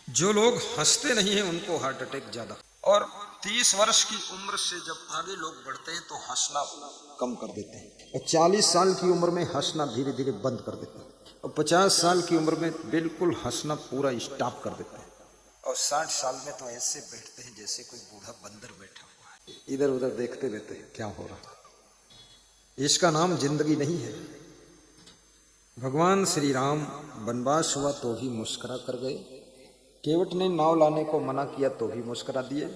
जो लोग हंसते नहीं हैं उनको हार्ट अटैक ज्यादा। और 30 वर्ष की उम्र से जब आगे लोग बढ़ते हैं तो हंसना कम कर देते हैं, और 40 साल की उम्र में हंसना धीरे धीरे बंद कर देते हैं, और 50 साल की उम्र में बिल्कुल हंसना पूरा स्टॉप कर देते हैं, और 60 साल में तो ऐसे बैठते हैं जैसे कोई बूढ़ा बंदर बैठा हुआ है, इधर उधर देखते रहते हैं क्या हो रहा है। इसका नाम जिंदगी नहीं है। भगवान श्री राम वनवास हुआ तो भी मुस्कुरा कर गए, केवट ने नाव लाने को मना किया तो भी मुस्कुरा दिए।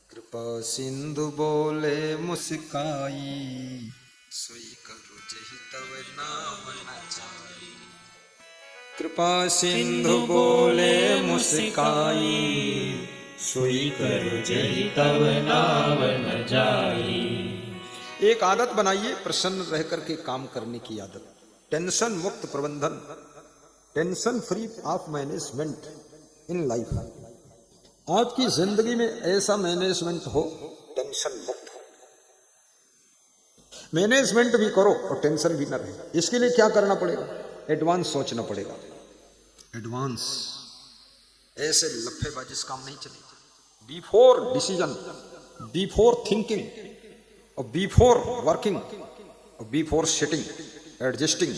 कृपा सिंधु बोले मुस्काई, सोई करो जहि तव नाम न जाई। कृपा सिंधु बोले मुस्काई, सोई करो जहि तव नाम न जाई। एक आदत बनाइए प्रसन्न रह करके काम करने की आदत, टेंशन मुक्त प्रबंधन, tension free of management in life. आपकी जिंदगी में ऐसा मैनेजमेंट हो, टेंशन मुक्त हो। मैनेजमेंट भी करो और टेंशन भी ना रहे। इसके लिए क्या करना पड़ेगा? एडवांस सोचना पड़ेगा, एडवांस। ऐसे लफेबाजी से काम नहीं चलेगा। बिफोर डिसीजन, बिफोर थिंकिंग, और बिफोर वर्किंग, और before sitting adjusting,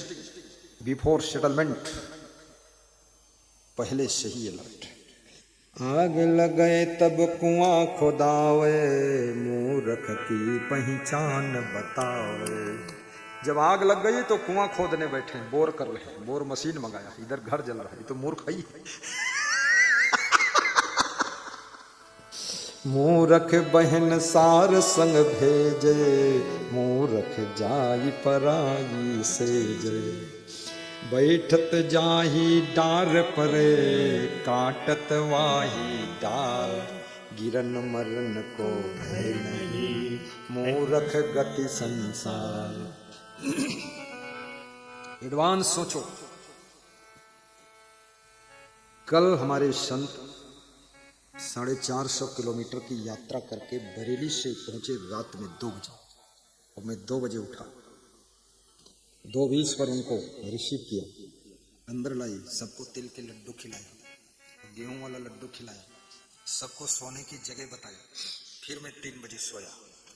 before settlement, पहले से ही अलर्ट। आग लगे तब कुआं खोदावे, मूर्ख की पहचान बतावे। जब आग लग गई तो कुआं खोदने बैठे, बोर कर रहे हैं, बोर मशीन मंगाया, इधर घर जल रहा है, तो मूर्ख ही है। मूर्ख बहन सार संग भेजे, मूर्ख जाई पराई सेजे। बैठत जाही डार परे, काटत वाही डार। गिरन मरन को भय नहीं, मूर्ख गति संसार। एडवांस सोचो। कल हमारे संत 450 किलोमीटर की यात्रा करके बरेली से पहुंचे रात में 2 बजे, और मैं 2 बजे उठा। 2:20 पर उनको रिसीव किया, अंदर लाई, सबको तिल के लड्डू खिलाया, गेहूं वाला लड्डू खिलाया, सबको सोने की जगह बताया। फिर मैं 3 बजे सोया,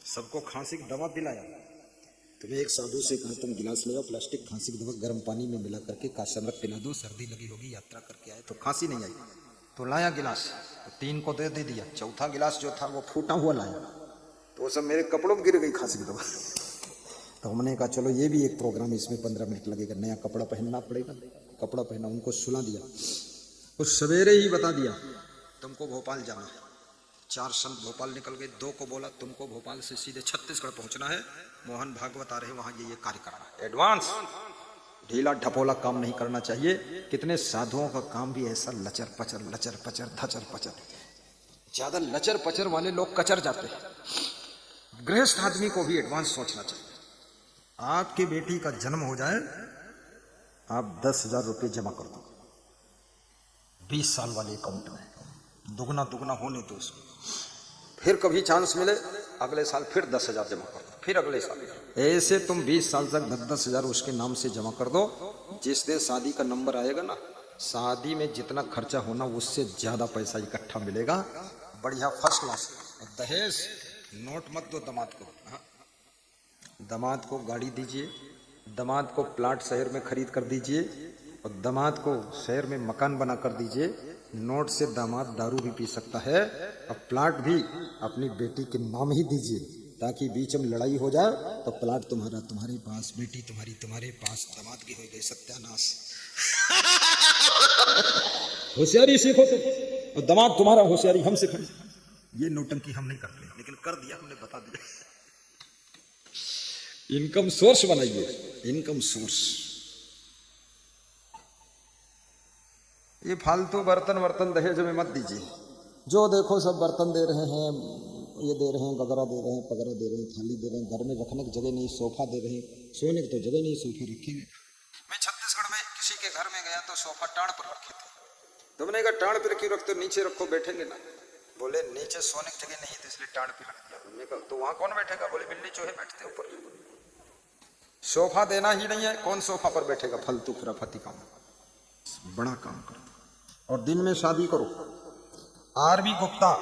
सबको खांसी की दवा पिलाया। तो मैं एक साधु से कहा, तुम गिलास ले आओ, प्लास्टिक खांसी की दवा गर्म पानी में मिला करके काशमरक पिला दो, सर्दी लगी होगी, यात्रा करके आए तो खांसी नहीं आई। तो लाया गिलास, तो 3 को दे दिया, चौथा गिलास जो था वो फूटा हुआ लाया, तो वो सब मेरे कपड़ों में गिर गई खांसी की दवा। तो हमने कहा चलो ये भी एक प्रोग्राम, इसमें 15 मिनट लगेगा, नया कपड़ा पहनना पड़ेगा। कपड़ा पहना, उनको सुला दिया, और सवेरे ही बता दिया तुमको भोपाल जाना है। 4 संत भोपाल निकल गए, 2 को बोला तुमको भोपाल से सीधे छत्तीसगढ़ पहुंचना है, मोहन भागवत आ रहे हैं, वहां ये कार्य करना है। एडवांस, ढीला ढपोला काम नहीं करना चाहिए। कितने साधुओं का काम भी ऐसा लचर पचर, लचर पचर, धचर पचर। ज्यादा लचर पचर वाले लोग कचर जाते हैं। गृहस्थ आदमी को भी एडवांस सोचना चाहिए। आपकी बेटी का जन्म हो जाए, आप 10,000 रुपये जमा कर दो 20 साल वाले अकाउंट में, दुगना दुगना होने दो उसको। फिर कभी चांस मिले अगले साल फिर 10,000 जमा कर दो, फिर अगले साल। ऐसे तुम 20 साल तक 10,000 उसके नाम से जमा कर दो। जिस दिन शादी का नंबर आएगा ना, शादी में जितना खर्चा होना उससे ज्यादा पैसा इकट्ठा मिलेगा, बढ़िया फर्स्ट क्लास। दहेज नोट मत दो दामाद को। दामाद को गाड़ी दीजिए, दामाद को प्लाट शहर में खरीद कर दीजिए, और दामाद को शहर में मकान बना कर दीजिए। नोट से दामाद दारू भी पी सकता है, और प्लाट भी अपनी बेटी के नाम ही दीजिए, ताकि बीच में लड़ाई हो जाए तो प्लाट तुम्हारा तुम्हारे पास, बेटी तुम्हारी तुम्हारे पास, दामाद की हो गई सत्यानाश। होशियारी सीखो तुम, और दामाद तुम्हारा होशियारी हम सिखाएं। ये नौटंकी हम नहीं करते, लेकिन कर दिया हमने, बता दिया। इनकम सोर्स बनाइए, इनकम सोर्स। ये फालतू बर्तन दहेज में मत दीजिए। जो देखो सब बर्तन दे रहे हैं, ये दे रहे हैं, गगरा दे रहे हैं, पगरा दे रहे हैं, थाली दे रहे हैं, घर में रखने की जगह नहीं, सोफा दे रहे हैं, सोने की तो जगह नहीं, सोफे रखे हुए। मैं छत्तीसगढ़ में किसी के घर में गया तो सोफा टाड़ पर रखे थे। तुमने कहा टाड़ पर क्यों रखते हो, नीचे रखो, बैठेंगे ना। बोले नीचे सोने की जगह नहीं, तो इसलिए टाड़ पे रख दिया। हमने कहा तो वहां कौन बैठेगा? बोले बिल्ली चूहे बैठते ऊपर। सोफा देना ही नहीं है, कौन सोफा पर बैठेगा? फालतू खुराफाती काम, बड़ा काम करता। और दिन में शादी करो। आर.बी. गुप्ता,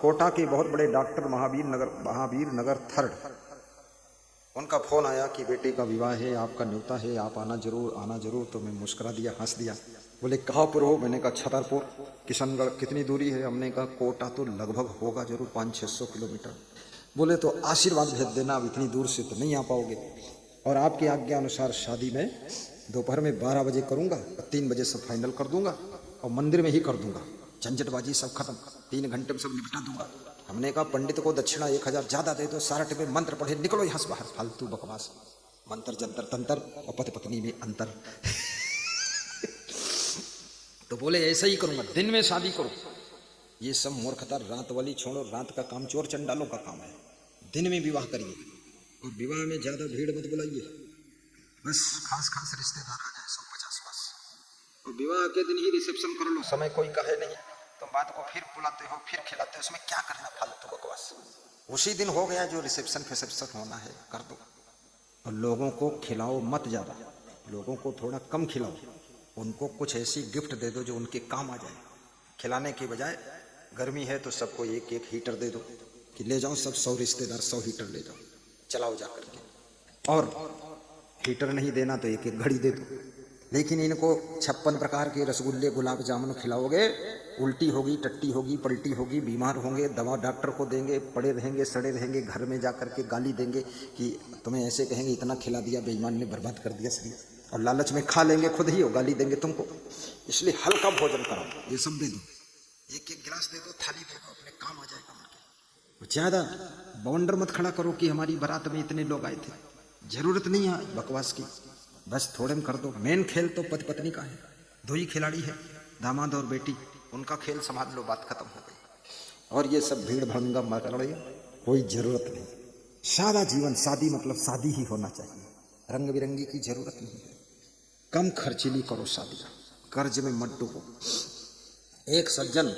कोटा के बहुत बड़े डॉक्टर, महावीर नगर 3, उनका फोन आया कि बेटे का विवाह है, आपका न्योता है, आप आना जरूर। तो मैं मुस्कुरा दिया, हंस दिया। बोले कहाँ पर हो? मैंने कहा छतरपुर। किशनगढ़ कितनी दूरी है? हमने कहा कोटा तो लगभग होगा जरूर 500-600 किलोमीटर। बोले तो आशीर्वाद भेज देना, अब इतनी दूर से तो नहीं आ पाओगे, और आपकी आज्ञा अनुसार शादी में दोपहर में 12 बजे करूँगा, 3 बजे सब फाइनल कर दूंगा और मंदिर में ही कर दूंगा, झंझटबाजी सब खत्म, 3 घंटे में सब निपटा दूंगा। हमने कहा पंडित को दक्षिणा 1000 ज्यादा दे दो, सारा टिपे मंत्र पढ़े, निकलो यहाँ से बाहर, फालतू बकवास, मंत्र जंतर तंत्र और पति पत्नी में अंतर। तो बोले ऐसा ही करूंगा, दिन में शादी करो। ये सब मूर्खता, रात वाली छोड़ो, रात का काम चोर चंडालों का काम है। दिन में विवाह करिए, और विवाह में ज्यादा भीड़ मत बुलाइए, बस खास रिश्तेदार आ जाए 150 बस, और विवाह के दिन ही रिसेप्शन कर लो, समय कोई कहे नहीं। तुम बात को फिर बुलाते हो, फिर खिलाते हो, उसमें क्या करना फालतू बकवास। उसी दिन हो गया जो रिसेप्शन होना है, कर दो। और लोगों को खिलाओ मत ज्यादा, लोगों को थोड़ा कम खिलाओ, उनको कुछ ऐसी गिफ्ट दे दो जो उनके काम आ जाए। खिलाने के बजाय गर्मी है तो सबको एक हीटर दे दो कि ले जाओ सब 100 रिश्तेदार 100 हीटर ले जाओ, चलाओ जा करके। और हीटर नहीं देना तो एक घड़ी दे दो। लेकिन इनको 56 प्रकार के रसगुल्ले, गुलाब जामुन खिलाओगे, उल्टी होगी, टट्टी होगी, पलटी होगी, बीमार होंगे, दवा डॉक्टर को देंगे, पड़े रहेंगे, सड़े रहेंगे, घर में जा करके गाली देंगे कि तुम्हें ऐसे कहेंगे, इतना खिला दिया, बेईमान ने बर्बाद कर दिया शरीर, और लालच में खा लेंगे खुद ही और गाली देंगे तुमको। इसलिए हल्का भोजन करो, ये सब दे दो, एक गिलास दे दो, थाली दे दो, अपने काम आ जाएगा उनके। ज्यादा बवंडर मत खड़ा करो कि हमारी बारात में इतने लोग आए थे, जरूरत नहीं है बकवास की, बस थोड़े में कर दो। मेन खेल तो पति पत्नी का है, 2 ही खिलाड़ी है, दामाद और बेटी, उनका खेल संभाल लो, बात खत्म हो गई। और ये सब भीड़ भड़ंगा मत करो, कोई जरूरत नहीं। सादा जीवन, शादी मतलब शादी ही होना चाहिए, रंग बिरंगी की जरूरत नहीं है। कम खर्चीली करो शादी, कर्ज में मत डूबो। एक सज्जन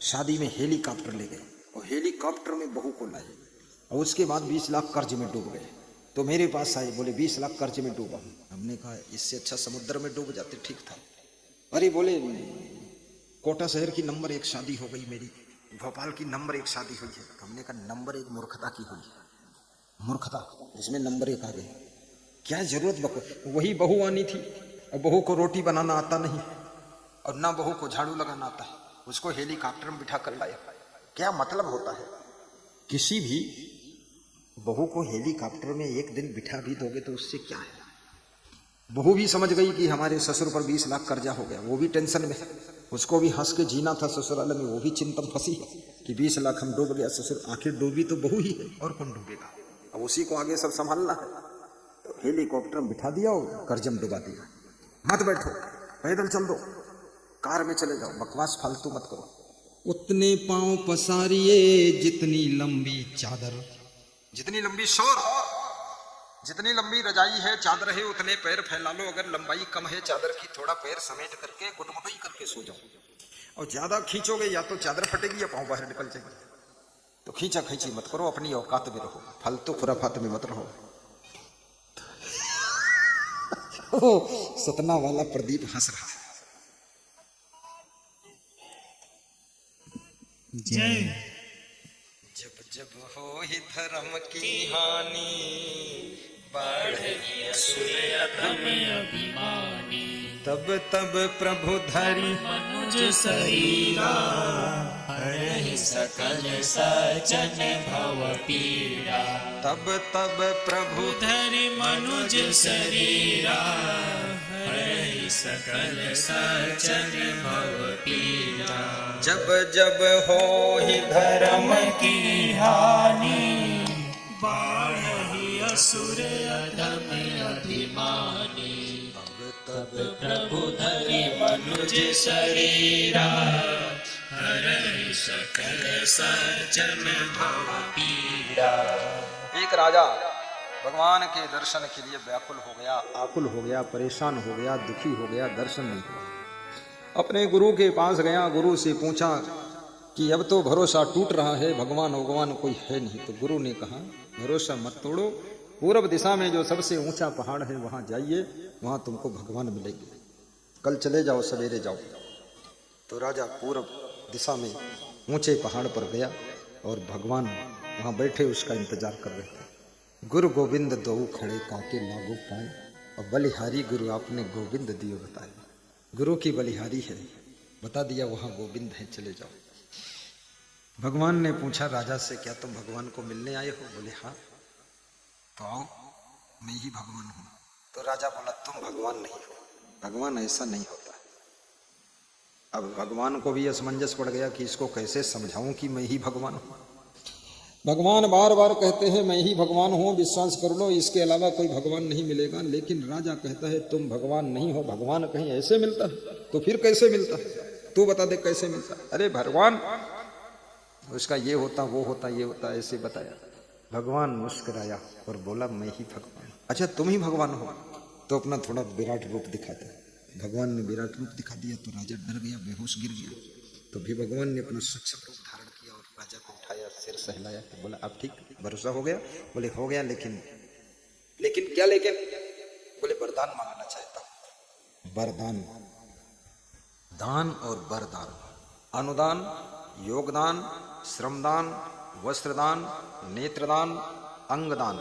शादी में हेलीकॉप्टर ले गए, और हेलीकॉप्टर में बहू को लाए, और उसके बाद 20 लाख कर्ज में डूब गए। तो मेरे पास आए, बोले 20 लाख कर्ज में डूबा हूँ। हमने कहा इससे अच्छा समुद्र में डूब जाते, ठीक था। अरे बोले कोटा शहर की नंबर 1 शादी हो गई मेरी, भोपाल की नंबर 1 शादी हुई है। हमने कहा नंबर 1 मूर्खता की हुई है, मूर्खता, इसमें नंबर 1 आ गई, क्या जरूरत बको। वही बहू आनी थी, और बहू को रोटी बनाना आता नहीं, और ना बहू को झाड़ू लगाना आता है, उसको हेलीकॉप्टर में बिठा कर लाया। क्या मतलब होता है? किसी भी बहू को हेलीकॉप्टर में एक दिन बिठा भी दोगे तो उससे क्या है? बहू भी समझ गई कि हमारे ससुर पर 20 लाख कर्जा हो गया, वो भी टेंशन में है, उसको भी हंस के जीना था ससुराल में, वो भी चिंतन फंसी है कि 20 लाख हम डूब गया, ससुर आखिर डूबी तो बहू ही है, और कौन डूबेगा, अब उसी को आगे सब संभालना है। तो हेलीकॉप्टर में बिठा दिया और कर्ज में डुबा दिया। मत बैठो, पैदल चल दो, कार में चले जाओ, बकवास फालतू मत करो। उतने पांव पसारिए जितनी लंबी चादर, जितनी लंबी शोर, जितनी लंबी रजाई है चादर है, उतने पैर फैला लो। अगर लंबाई कम है चादर की, थोड़ा पैर समेट करके गुटमुटाई करके सो जाओ, और ज्यादा खींचोगे या तो चादर फटेगी या पांव बाहर निकल जाएगी। तो खींचा खींची मत करो, अपनी औकात में रहो, फालतू खुराफात में मत रहो। सतना वाला प्रदीप हंस रहा है। जय। जब जब हो ही धर्म की हानि, बढ़ी असुर अधम अभिमानी, तब तब प्रभु धरि मनुज शरीरा, हरहि सकल सचन भव पीड़ा। तब तब प्रभु धरि मनुज शरीरा, हरहि सकल सचन भव पीड़ा। जब जब हो ही धर्म की हानि, बाढ़हि असुर अधम अभिमानी। तब प्रभु धरि मनुज शरीरा, हरहि सकल सचन भव पीड़ा। एक राजा भगवान के दर्शन के लिए व्याकुल हो गया, आकुल हो गया, परेशान हो गया, दुखी हो गया, दर्शन नहीं हुआ। अपने गुरु के पास गया, गुरु से पूछा कि अब तो भरोसा टूट रहा है, भगवान कोई है नहीं। तो गुरु ने कहा भरोसा मत तोड़ो, पूर्व दिशा में जो सबसे ऊंचा पहाड़ है वहां जाइए, वहां तुमको भगवान मिलेंगे। कल चले जाओ, सवेरे जाओ। तो राजा पूर्व दिशा में ऊंचे पहाड़ पर गया और भगवान वहां बैठे उसका इंतजार कर रहे थे। गुरु गोविंद दो खड़े काके लागू पाए, और बलिहारी गुरु आपने गोविंद दियो बताए। गुरु की बलिहारी है, बता दिया वहां गोविंद है, चले जाओ। भगवान ने पूछा राजा से, क्या तुम भगवान को मिलने आए हो? बोले हाँ। तो आओ, मैं ही भगवान हूं। तो राजा बोला तुम भगवान नहीं हो, भगवान ऐसा नहीं होता। अब भगवान को भी असमंजस पड़ गया कि इसको कैसे समझाऊं कि मैं ही भगवान हूं। भगवान बार बार कहते हैं मैं ही भगवान हूं, विश्वास कर लो, इसके अलावा कोई भगवान नहीं मिलेगा। लेकिन राजा कहता है तुम भगवान नहीं हो, भगवान कहीं ऐसे मिलता है? तो फिर कैसे मिलता है? तू बता दे कैसे मिलता है? अरे भगवान उसका ये होता वो होता ये होता, ऐसे बताया। भगवान मुस्कुराया और बोला मैं ही भगवान। अच्छा तुम ही भगवान हो, तो अपना थोड़ा विराट रूप दिखा दे। भगवान ने विराट रूप दिखा दिया तो राजा डर गया, बेहोश गिर गया। तो भी भगवान ने अपना सूक्ष्म रूप धारण किया और राजा को उठाया, सिर सहलाया, तो बोला अब ठीक, भरोसा हो गया? बोले हो गया, लेकिन क्या लेकिन? बोले वरदान मांगना चाहता हूं। वरदान, दान और वरदान, अनुदान, योगदान, श्रमदान, वस्त्रदान, नेत्रदान, अंगदान,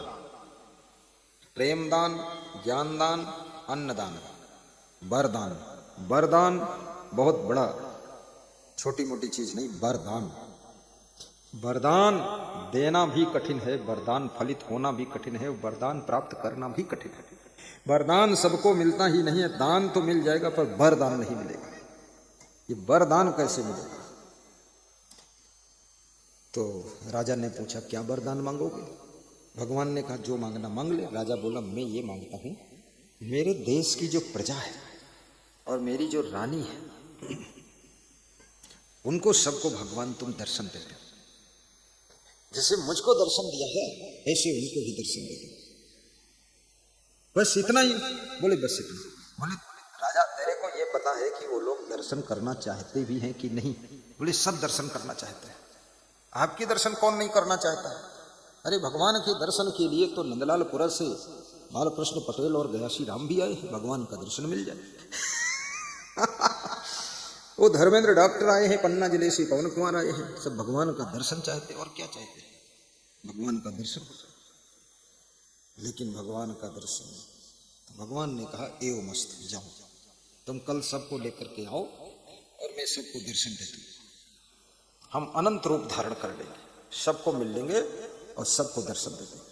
प्रेमदान, ज्ञानदान, अन्नदान, वरदान। वरदान बहुत बड़ा, छोटी मोटी चीज नहीं, वरदान। वरदान देना भी कठिन है, वरदान फलित होना भी कठिन है, वरदान प्राप्त करना भी कठिन है। वरदान सबको मिलता ही नहीं है, दान तो मिल जाएगा पर वरदान नहीं मिलेगा। ये वरदान कैसे मिलेगा? तो राजा ने पूछा क्या वरदान मांगोगे? भगवान ने कहा जो मांगना मांग ले। राजा बोला मैं ये मांगता हूं, मेरे देश की जो प्रजा है और मेरी जो रानी है, उनको सबको भगवान तुम दर्शन दे दो। जैसे मुझको दर्शन दिया है ऐसे उनको भी दर्शन दे दो। बस इतना ही? बोले बस इतना। बोले राजा तेरे को ये पता है कि वो लोग दर्शन करना चाहते भी हैं कि नहीं? बोले सब दर्शन करना चाहते हैं। आपके दर्शन कौन नहीं करना चाहता है? अरे भगवान के दर्शन के लिए तो नंदलालपुरा से बालकृष्ण पटेल और गयासी राम भी आए हैं, भगवान का दर्शन मिल जाए। वो धर्मेंद्र डॉक्टर आए हैं, पन्ना जिले से पवन कुमार आए हैं, सब भगवान का दर्शन चाहते और क्या चाहते हैं? भगवान का दर्शन। लेकिन भगवान का दर्शन, तो भगवान ने कहा एव मस्त, जाओ तुम कल सबको लेकर के आओ और मैं सबको दर्शन दे दूंगा। हम अनंत रूप धारण कर लेंगे, सबको मिल लेंगे और सबको दर्शन दे देंगे।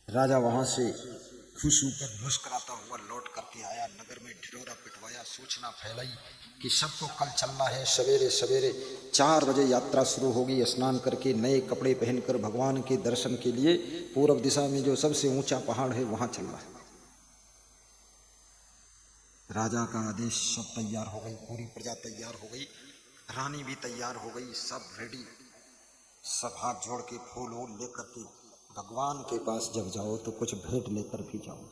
राजा वहां से खुश होकर मुस्कुराता हुआ लौट करके आया, नगर में ढिढोरा पिटवाया, सूचना फैलाई कि सबको कल चलना है। सवेरे सवेरे 4 बजे यात्रा शुरू होगी, स्नान करके नए कपड़े पहनकर भगवान के दर्शन के लिए पूर्व दिशा में जो सबसे ऊंचा पहाड़ है वहां चलना है। राजा का आदेश, सब तैयार हो गई, पूरी प्रजा तैयार हो गई, रानी भी तैयार हो गई, सब रेडी। सब हाथ जोड़ के फूल वूल लेकर के भगवान के पास जब जाओ तो कुछ भेंट लेकर भी जाओ।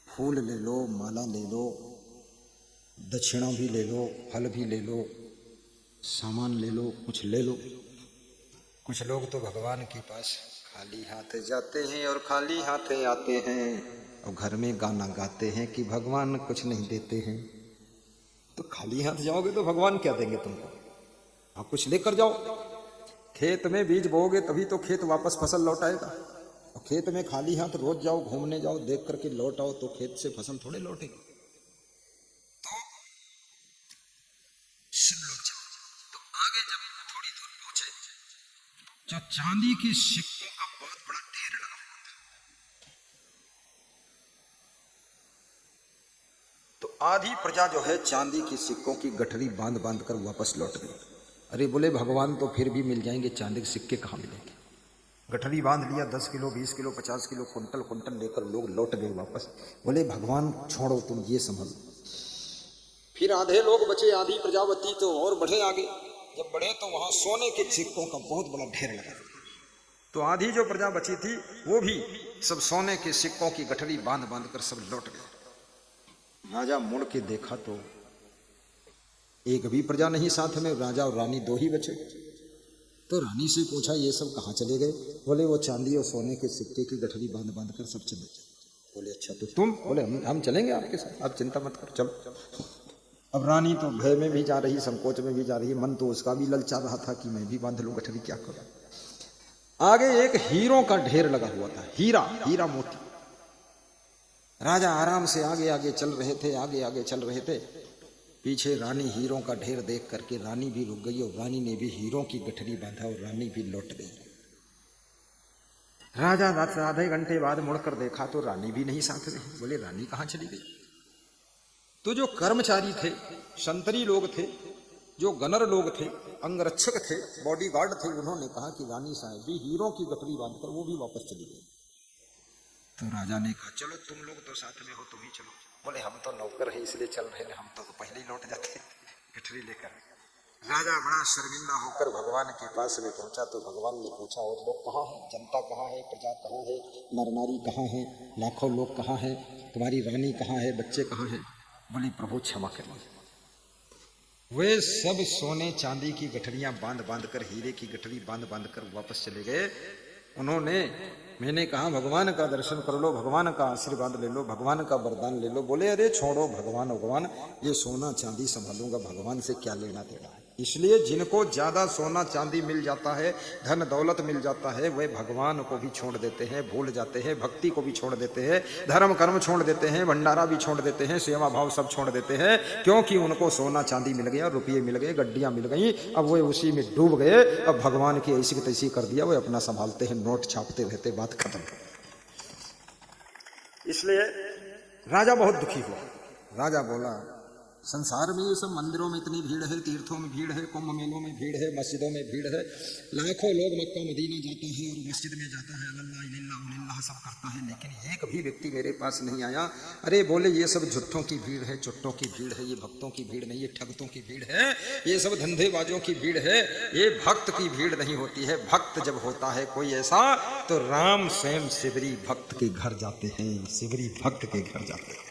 फूल ले लो, माला ले लो, दक्षिणा भी ले लो, फल भी ले लो, सामान ले लो, कुछ ले लो। कुछ लोग तो भगवान के पास खाली हाथ जाते हैं और खाली हाथ आते हैं और घर में गाना गाते हैं कि भगवान कुछ नहीं देते हैं। तो खाली हाथ जाओगे तो भगवान क्या देंगे तुमको? आप कुछ लेकर जाओ। खेत में बीज बोओगे तभी तो खेत वापस फसल लौटाएगा, और खेत में खाली हाथ रोज जाओ, घूमने जाओ, देख करके लौट आओ तो खेत से फसल थोड़े लौटेगी। तो सब लोग जाओ। तो आगे जब थोड़ी दूर पहुंचे, जो चांदी के सिक्कों का बहुत बड़ा ढेर लगा हुआ था, तो आधी प्रजा जो है चांदी के सिक्कों की गठरी बांध बांध कर वापस लौट गई। अरे बोले भगवान तो फिर भी मिल जाएंगे, चांदी के सिक्के कहाँ मिलेंगे? गठरी बांध लिया, 10 kilo 20 kilo 50 kilo quintal quintal लेकर लोग लौट गए वापस। बोले भगवान छोड़ो, तुम ये संभल। फिर आधे लोग बचे, आधी प्रजावती तो और बढ़े आगे। जब बढ़े तो वहां सोने के सिक्कों का बहुत बड़ा ढेर लगा। तो आधी जो प्रजा बची थी वो भी सब सोने के सिक्कों की गठरी बांध बांध कर सब लौट गए। राजा मुड़ के देखा तो एक भी प्रजा नहीं साथ में, राजा और रानी 2 ही बचे। तो रानी से पूछा ये सब कहाँ चले गए? बोले वो चांदी और सोने के सिक्के की गठरी बांध बांध कर सब चले गए। बोले अच्छा तो तुम? बोले हम चलेंगे आपके साथ, आप चिंता मत कर, चलो। अब रानी तो भय में भी जा रही, संकोच में भी जा रही, मन तो उसका भी ललचा रहा था कि मैं भी बांध लूं गठरी, क्या करूं। आगे एक हीरों का ढेर लगा हुआ था, हीरा हीरा मोती। राजा आराम से आगे आगे चल रहे थे, आगे आगे चल रहे थे। पीछे रानी हीरों का ढेर देख करके रानी भी रुक गई और रानी ने भी हीरों की गठरी बांधा और रानी भी लौट गई। राजा आधे घंटे बाद मुड़कर देखा तो रानी भी नहीं साथ में। बोले रानी कहाँ चली गई? तो जो कर्मचारी थे, संतरी लोग थे, जो गनर लोग थे, अंगरक्षक थे, बॉडीगार्ड थे, उन्होंने कहा कि रानी साहब भी हीरों की गठरी बांधकर वो भी वापस चली गई। तो राजा ने कहा चलो तुम लोग तो साथ में हो, तुम ही चलो। बोले हम तो नौकर हैं इसलिए चल रहे हैं, हम तो पहले ही लौट जाते गठरी लेकर। राजा बड़ा शर्मिंदा होकर भगवान के पास में पहुंचा तो भगवान ने पूछा और लोग कहाँ हैं, जनता कहाँ है, प्रजा कहाँ है, नर नारी कहाँ है, लाखों लोग कहाँ हैं, तुम्हारी रानी कहाँ है, बच्चे कहाँ हैं? बोली प्रभु क्षमा करिए। वे सब सोने चांदी की गठरियां बांध बांध कर, हीरे की गठरी बांध बांध कर वापस चले गए। उन्होंने, मैंने कहा भगवान का दर्शन कर लो, भगवान का आशीर्वाद ले लो, भगवान का वरदान ले लो। बोले अरे छोड़ो भगवान भगवान, ये सोना चांदी संभालूंगा, भगवान से क्या लेना देना है। इसलिए जिनको ज्यादा सोना चांदी मिल जाता है, धन दौलत मिल जाता है, वे भगवान को भी छोड़ देते हैं, भूल जाते हैं, भक्ति को भी छोड़ देते हैं, धर्म कर्म छोड़ देते हैं, भंडारा भी छोड़ देते हैं, सेवा भाव सब छोड़ देते हैं, क्योंकि उनको सोना चांदी मिल गया, रुपये मिल गए, गड्डियां मिल गई, अब वे उसी में डूब गए। अब भगवान की ऐसी की तैसी कर दिया, वे अपना संभालते हैं, नोट छापते रहते, बात खत्म। इसलिए राजा बहुत दुखी हुआ। राजा बोला संसार में ये सब मंदिरों में इतनी भीड़ है, तीर्थों में भीड़ है, कुंभ मेलों में भीड़ है, मस्जिदों में भीड़ है, लाखों लोग मक्का मदीना जाते हैं और मस्जिद में जाता है, अल्लाह इल्लल्लाह उल्लल्लाह सब करता है, लेकिन एक भी व्यक्ति मेरे पास नहीं आया। अरे बोले ये सब झुट्ठों की भीड़ है, चुट्टों की भीड़ है, ये भक्तों की भीड़ नहीं, ये ठगतों की भीड़ है, ये सब धंधेबाजों की भीड़ है, ये भक्त की भीड़ नहीं होती है। भक्त जब होता है कोई ऐसा तो राम स्वयं शिवरी भक्त के घर जाते हैं, शिवरी भक्त के घर जाते हैं।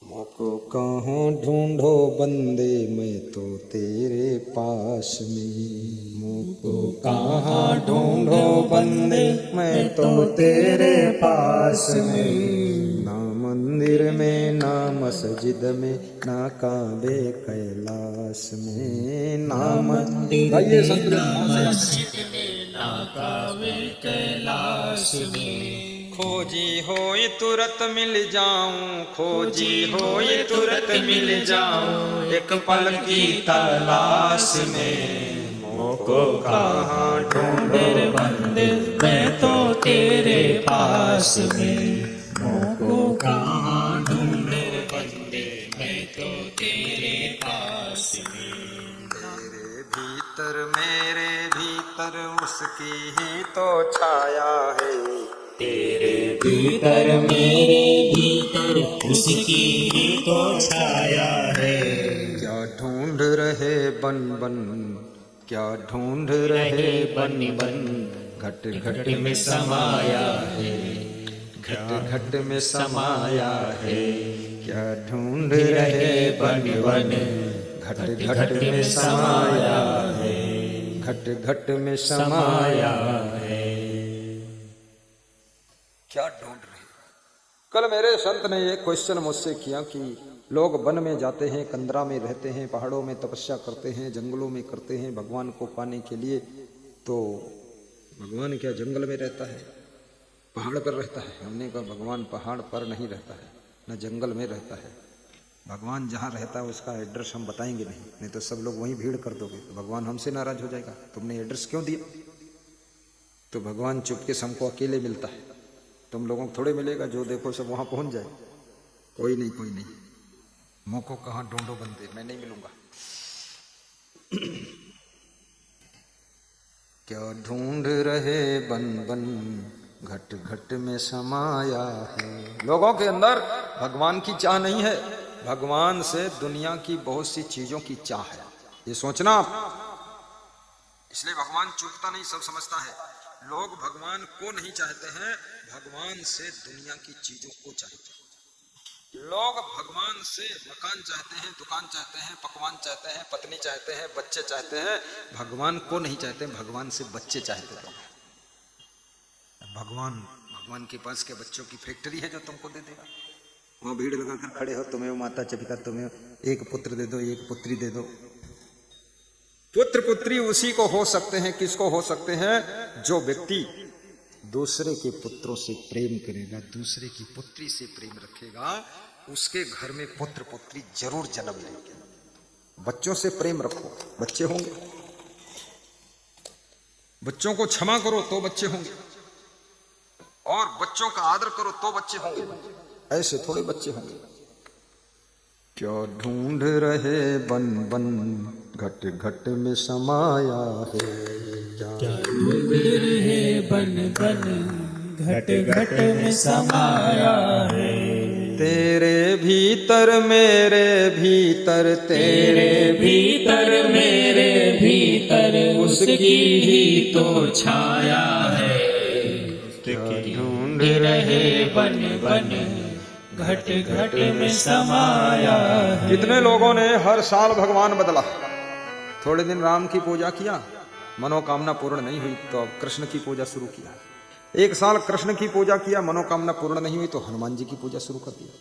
मोको कहाँ ढूंढो बंदे, मैं तो तेरे पास में। मोको कहाँ ढूंढो बंदे, मैं तो तेरे पास में। ना मंदिर में, ना मस्जिद में, ना काबे कैलाश में। ना मंदिर में, ना मस्जिद में, ना काबे कैलाश में। खोजी होए तुरत मिल जाऊं, खोजी होए तुरत मिल जाऊं, एक पल की तलाश में। मोको कहाँ ढूंढे बंदे, मैं तो तेरे पास में। मोको कहाँ ढूंढे बंदे, मैं तो तेरे पास में। तेरे भीतर मेरे भीतर उसकी ही तो छाया है, तेरे भीतर मेरे भीतर उसकी ही तो छाया है। क्या ढूंढ रहे बन बन, क्या ढूंढ रहे बन बन, घट घट में समाया है, घट घट में समाया है। क्या ढूंढ रहे बन बन, घट घट में समाया है, घट घट में समाया है। क्या ढूंढ रहे? कल मेरे संत ने एक क्वेश्चन मुझसे किया कि लोग वन में जाते हैं, कंदरा में रहते हैं, पहाड़ों में तपस्या करते हैं, जंगलों में करते हैं भगवान को पाने के लिए, तो भगवान क्या जंगल में रहता है, पहाड़ पर रहता है? हमने कहा भगवान पहाड़ पर नहीं रहता है, न जंगल में रहता है। भगवान जहाँ रहता है उसका एड्रेस हम बताएंगे नहीं तो सब लोग वहीं भीड़ कर दोगे, तो भगवान हमसे नाराज हो जाएगा, तुमने एड्रेस क्यों दिया? तो भगवान चुपके से हमको अकेले मिलता है, तुम लोगों को थोड़े मिलेगा, जो देखो सब वहां पहुंच जाए। कोई नहीं कोई नहीं, मोको कहाँ ढूंढो बंदे, मैं नहीं मिलूंगा। क्या ढूंढ रहे बन बन, घट घट में समाया है। लोगों के अंदर भगवान की चाह नहीं है, भगवान से दुनिया की बहुत सी चीजों की चाह है, ये सोचना आप। इसलिए भगवान चूकता नहीं, सब समझता है। लोग भगवान को नहीं चाहते हैं, भगवान से दुनिया की चीजों को चाहते हैं। लोग भगवान से मकान चाहते हैं, दुकान चाहते हैं, पकवान चाहते हैं, पत्नी चाहते हैं, बच्चे चाहते हैं, भगवान को नहीं चाहते, भगवान से बच्चे चाहते हैं। भगवान के पास के बच्चों की फैक्ट्री है जो तुमको दे देगा? वहां भीड़ लगाकर खड़े हो, तुम्हें माता पिता, तुम्हें एक पुत्र दे दो, एक पुत्री दे दो। पुत्र पुत्री उसी को हो सकते हैं, किसको हो सकते हैं? जो व्यक्ति दूसरे के पुत्रों से प्रेम करेगा, दूसरे की पुत्री से प्रेम रखेगा, उसके घर में पुत्र पुत्री जरूर जन्म लेंगे। बच्चों से प्रेम रखो, बच्चे होंगे। बच्चों को क्षमा करो तो बच्चे होंगे, और बच्चों का आदर करो तो बच्चे होंगे। ऐसे थोड़े बच्चे होंगे। क्या ढूंढ रहे बन बन घट घट में समाया है, क्या ढूंढ रहे बन बन घट घट में समाया है। तेरे भीतर मेरे भीतर, तेरे भीतर मेरे भीतर उसकी ही तो छाया है। ढूंढ रहे बन बन घट घट में समाया है। कितने लोगों ने हर साल भगवान बदला। थोड़े दिन राम की पूजा किया, मनोकामना पूर्ण नहीं हुई तो अब कृष्ण की पूजा शुरू किया। एक साल कृष्ण की पूजा किया, मनोकामना पूर्ण नहीं हुई तो हनुमान जी की पूजा शुरू कर दिया।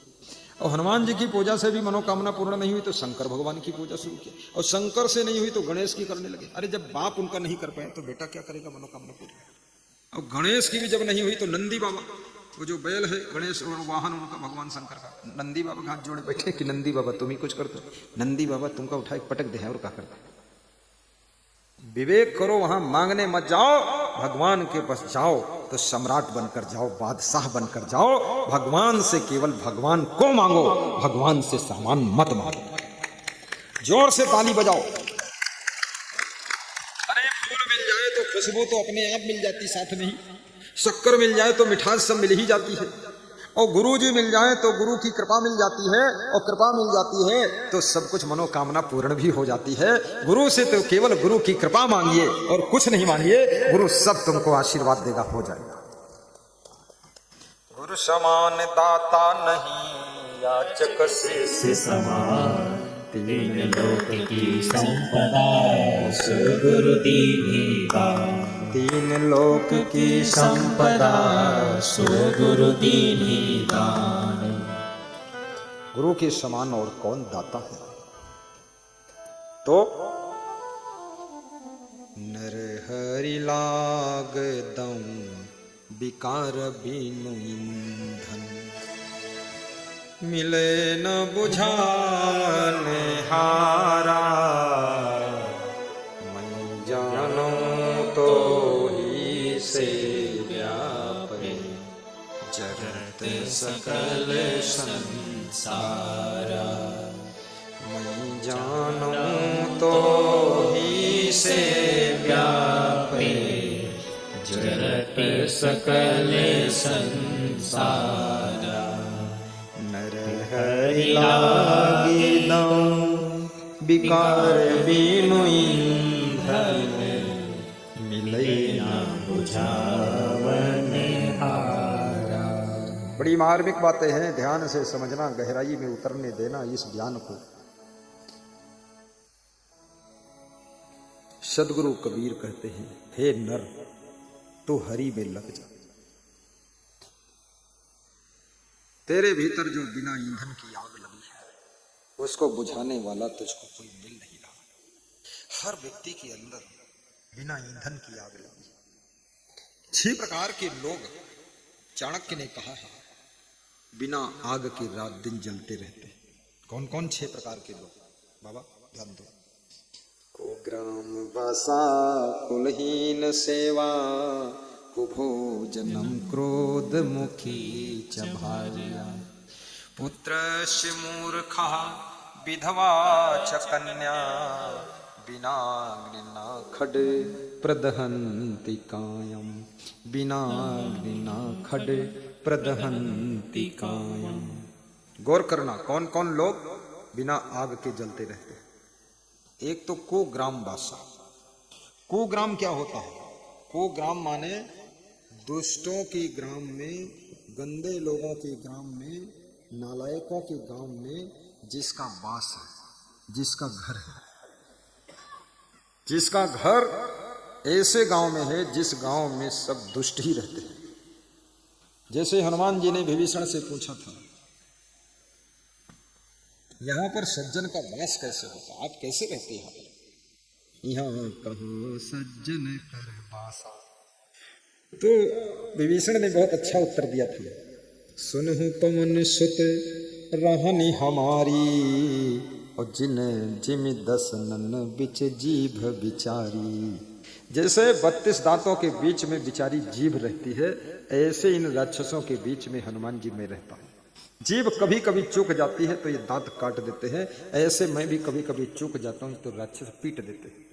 और हनुमान जी की पूजा से भी मनोकामना पूर्ण नहीं हुई तो शंकर भगवान की पूजा शुरू किया। और शंकर से नहीं हुई तो गणेश की करने लगे। अरे जब बाप उनका नहीं कर पाए तो बेटा क्या करेगा मनोकामना पूरी। और गणेश की भी जब नहीं हुई तो नंदी बाबा, वो जो बैल है गणेश और वाहन उनका भगवान शंकर का, नंदी बाबा हाथ जोड़े बैठे कि नंदी बाबा तुम ही कुछ करते। नंदी बाबा तुमका उठाए पटक दे और क्या करते। विवेक करो, वहां मांगने मत जाओ, भगवान के पास जाओ तो सम्राट बनकर जाओ, बादशाह बनकर जाओ। भगवान से केवल भगवान को मांगो, भगवान से सामान मत मांगो। जोर से ताली बजाओ। अरे फूल मिल जाए तो खुशबू तो अपने आप मिल जाती साथ में ही, शक्कर मिल जाए तो मिठास सब मिल ही जाती है, और गुरु जी मिल जाए तो गुरु की कृपा मिल जाती है, और कृपा मिल जाती है तो सब कुछ मनोकामना पूर्ण भी हो जाती है। गुरु से तो केवल गुरु की कृपा मांगिए और कुछ नहीं मांगिए, गुरु सब तुमको आशीर्वाद देगा, हो जाएगा। गुरु समान दाता नहीं याचक से समान, तीन लोक की संपदा गुरु दीनी दान। तीन लोक की संपदा सो गुरु दीनी दान। गुरु के समान और कौन दाता है? तो नर हरि लाग दम विकार बीनु ईंधन, मिले न बुझाने हारा, मैं जानो तो ही से व्यापे, जगत सकल संसारा। मैं जानो तो ही से व्यापे, जगत सकल संसारा। नर हरि लागे दम विकार बीनु ईंधन, मिले न बुझावने हारा। बड़ी मार्मिक बातें हैं, ध्यान से समझना, गहराई में उतरने देना इस ज्ञान को। सदगुरु कबीर कहते हैं, हे नर तू हरि में लग जा। तेरे भीतर जो बिना ईंधन की आग लगी है, उसको बुझाने वाला तुझको कोई मिल नहीं रहा। हर व्यक्ति के अंदर बिना ईंधन की आग लगी है। 6 प्रकार के लोग चाणक्य ने कहा है बिना आग के रात दिन जलते रहते। कौन कौन 6 प्रकार के लोग? बाबा ध्यान दो। कुग्राम वासा कुलहीन सेवा, कुभोजनम क्रोध मुखी च भार्या, पुत्रस्य मूर्खः विधवा च कन्या, बिना अग्निना खड प्रदहन्ति कायम, बिना अग्निना खड प्रदहन्ति कायम। गौर करना, कौन कौन लोग बिना आग के जलते रहते हैं। एक तो कुग्राम वासा। कुग्राम क्या होता है? कुग्राम माने दुष्टों के ग्राम में, गंदे लोगों के ग्राम में, नालायकों के गांव में जिसका वास है, जिसका घर है, जिसका घर ऐसे गांव में है जिस गांव में सब दुष्ट ही रहते हैं। जैसे हनुमान जी ने विभीषण से पूछा था यहाँ पर सज्जन का वास कैसे होता, आप कैसे रहते हैं यहाँ पर? यहाँ कहाँ सज्जन कर वासा। तो विभीषण ने बहुत अच्छा उत्तर दिया था। सुनहु पवन सुत रहनी हमारी, और जिन जिम 10 नन बिच जीभ बिचारी। जैसे 32 दांतों के बीच में बिचारी जीभ रहती है, ऐसे इन राक्षसों के बीच में हनुमान जी में रहता हूँ। जीभ कभी कभी चूक जाती है तो ये दांत काट देते हैं, ऐसे मैं भी कभी कभी चूक जाता हूँ तो राक्षस पीट देते हैं।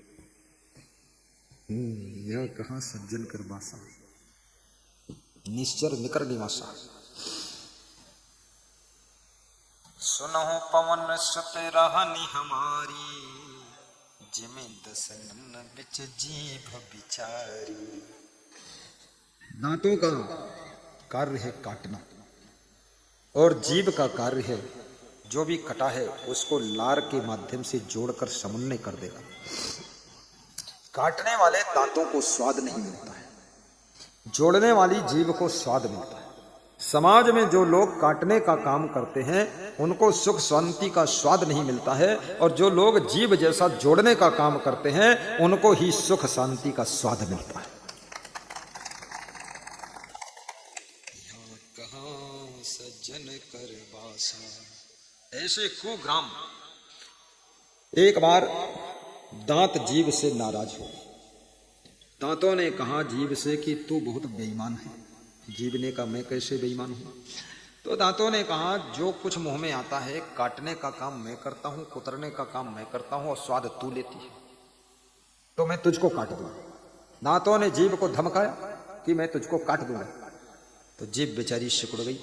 यह कहाँ सज्जन कर बासा, निश्चर निकर निवासा। सुनहु पवन सुत रहनी हमारी, जिमे 10 नन बिच जीभ बिचारी। दांतों का कार्य है काटना, और जीभ का कार्य है जो भी कटा है उसको लार के माध्यम से जोड़कर समन्वय कर देगा। काटने वाले दांतों को स्वाद नहीं मिलता है, जोड़ने वाली जीभ को स्वाद मिलता है। समाज में जो लोग काटने का काम करते हैं उनको सुख शांति का स्वाद नहीं मिलता है, और जो लोग जीभ जैसा जोड़ने का काम करते हैं उनको ही सुख शांति का स्वाद मिलता है। कहाँ सज्जन कर बासा। ऐसे कुग्राम एक बार दांत जीभ से नाराज हो। दांतों ने कहा जीभ से कि तू बहुत बेईमान है। जीभ ने कहा मैं कैसे बेईमान हूं? तो दांतों ने कहा जो कुछ मुंह में आता है काटने का काम मैं करता हूं, कुतरने का काम मैं करता हूं, और स्वाद तू लेती है, तो मैं तुझको काट दूंगा। दांतों ने जीभ को धमकाया कि मैं तुझको काट दूंगा। तो जीभ बेचारी सिकुड़ गई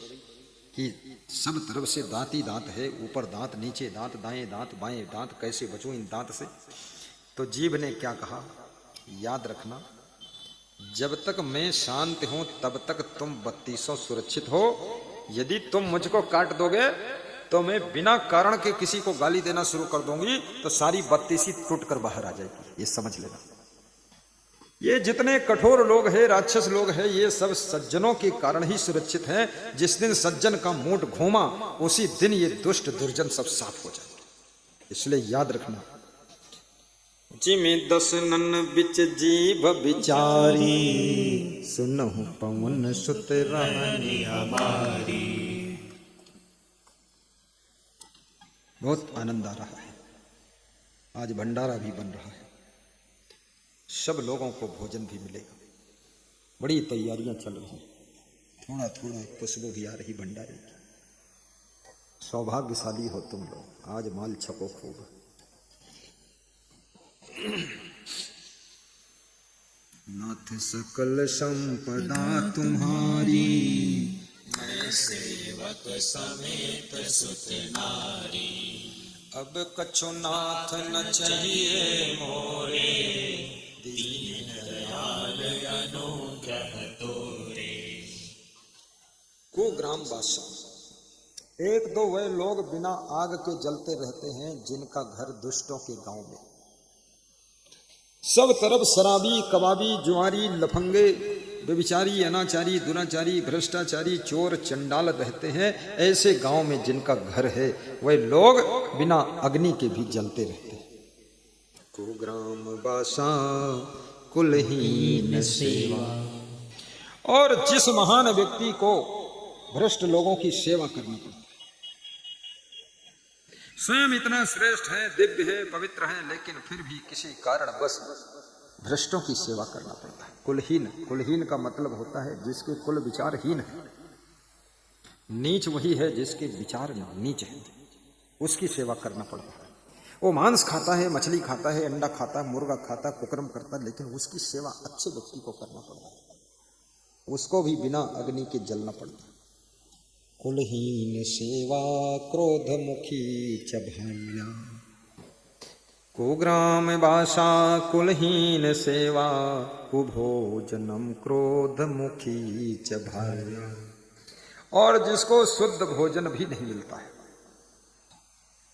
कि सब तरफ से दांत ही दांत है, ऊपर दांत, नीचे दांत, दाएं दांत, बाएं दांत, कैसे बचूं इन दांत से। तो जीभ ने क्या कहा, याद रखना, जब तक मैं शांत हूं तब तक तुम 3200 सुरक्षित हो। यदि तुम मुझको काट दोगे तो मैं बिना कारण के किसी को गाली देना शुरू कर दूंगी तो सारी 32 टूट कर बाहर आ जाएगी। ये समझ लेना। ये जितने कठोर लोग हैं, राक्षस लोग हैं, ये सब सज्जनों के कारण ही सुरक्षित हैं। जिस दिन सज्जन का मूड घूमा उसी दिन ये दुष्ट दुर्जन सब साफ हो जाएंगे। इसलिए याद रखना, जिमे 10 नन बिच जीभ बिचारी, सुनहु पवन सुत रहनी हमारी। बहुत आनंद आ रहा है। आज भंडारा भी बन रहा है, सब लोगों को भोजन भी मिलेगा। बड़ी तैयारियां चल रही हैं, थोड़ा थोड़ा खुशबू भी आ रही भंडारे की। सौभाग्यशाली हो तुम लोग, आज माल छको खूब। नाथ सकल संपदा तुम्हारी, मैं सेवक समेत सुत नारी। अब कछु नाथ न चाहिए मोरे, दीन दयाल अनुग्रह तोरे। कुग्राम बादशाह। एक दो वे लोग बिना आग के जलते रहते हैं जिनका घर दुष्टों के गांव में। सब तरफ शराबी, कबाबी, जुआरी, लफंगे, व्यभिचारी, अनाचारी, दुराचारी, भ्रष्टाचारी, चोर, चंडाल रहते हैं। ऐसे गांव में जिनका घर है वे लोग बिना अग्नि के भी जलते रहते हैं। कुग्राम बासा कुलहीन सेवा। और जिस महान व्यक्ति को भ्रष्ट लोगों की सेवा करनी पड़ती, स्वयं इतना श्रेष्ठ है, दिव्य है, पवित्र है, लेकिन फिर भी किसी कारण बस भ्रष्टों की सेवा करना पड़ता है। कुलहीन, कुलहीन का मतलब होता है जिसके कुल विचारहीन है। नीच वही है जिसके विचार नीच है, उसकी सेवा करना पड़ता है। वो मांस खाता है, मछली खाता है, अंडा खाता है, मुर्गा खाता है, कुकर्म करता है, लेकिन उसकी सेवा अच्छे व्यक्ति को करना पड़ता है। उसको भी बिना अग्नि के जलना पड़ता है। कुलहीन सेवा क्रोध मुखी च भाल्या। कुग्राम बासा कुलहीन सेवा, कुभोजनम क्रोध मुखी च भाल्या। और जिसको शुद्ध भोजन भी नहीं मिलता है।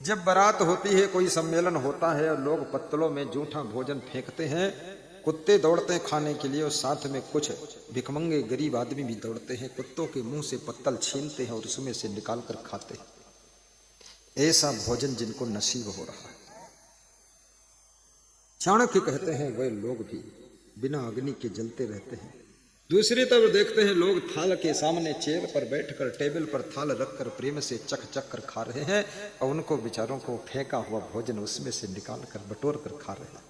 जब बारात होती है, कोई सम्मेलन होता है और लोग पत्तलों में जूठा भोजन फेंकते हैं, कुत्ते दौड़ते हैं खाने के लिए और साथ में कुछ भिखमंगे गरीब आदमी भी दौड़ते हैं। कुत्तों के मुंह से पत्तल छीनते हैं और उसमें से निकाल कर खाते हैं। ऐसा भोजन जिनको नसीब हो रहा है। चाणक्य कहते हैं वे लोग भी बिना अग्नि के जलते रहते हैं। दूसरी तरफ देखते हैं लोग थाल के सामने चेयर पर बैठकर टेबल पर थाल रखकर प्रेम से चख चख कर खा रहे हैं और उनको बेचारों को फेंका हुआ भोजन उसमें से निकाल कर बटोर कर खा रहे हैं।